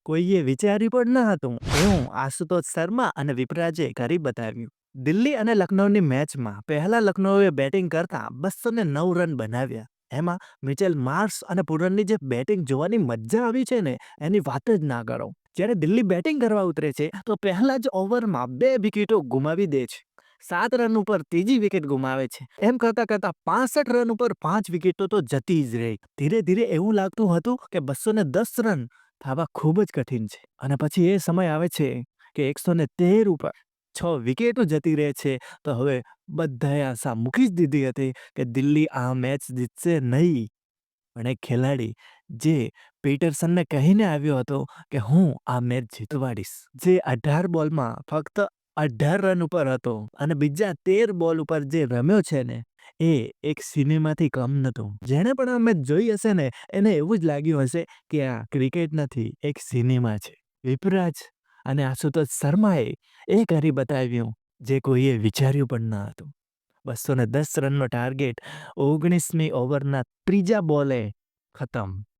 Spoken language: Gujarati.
કોઈએ વિચાર્યું પણ ન હતું એવું આશુતોષ શર્મા અને વિપરાજે કરી બતાવ્યું. દિલ્હી અને લખનૌની મેચમાં પહેલા લખનૌએ બેટિંગ કરતા 209 રન બનાવ્યા. એમાં મિચેલ માર્શ અને પુરનની જે બેટિંગ જોવાની મજા આવી છે ને એની વાત જ ના કરો. જ્યારે દિલ્હી બેટિંગ કરવા ઉતરે છે તો પહેલા જ ઓવરમાં 2 વિકેટો ગુમાવી દે છે. 7 રન ઉપર ત્રીજી વિકેટ ગુમાવે છે. એમ કરતા કરતા 65 રન ઉપર 5 વિકેટો તો જતી જ રહી. ધીરે ધીરે એવું લાગતું હતું કે 210 રન થવા ખૂબ જ કઠિન છે. અને પછી એ સમય આવે છે કે 113 ઉપર 6 વિકેટો જતી રહે છે. તો હવે બધાએ આશા મૂકી જ દીધી હતી કે દિલ્હી આ મેચ જીતશે નહીં. પણ એક ખેલાડી જે પીટરસનને કહીને આવ્યો હતો કે હું આ મેચ જીતવાડીશ, જે 18 બોલમાં ફક્ત 18 રન ઉપર હતો અને બીજા 13 બોલ ઉપર જે રમ્યો છે ને એ એક સિનેમાથી કમ નહોતું. જેણે પણ આ મેચ જોઈ હશે ને એને એવું જ લાગ્યું હશે કે આ ક્રિકેટ નથી, એક સિનેમા છે. વિપરાજ અને આશુતોષ શર્માએ એ કરી બતાવ્યું જે કોઈએ વિચાર્યું પણ ન હતું. 210 રનનો ટાર્ગેટ 19મી ઓવરના ત્રીજા બોલે ખતમ.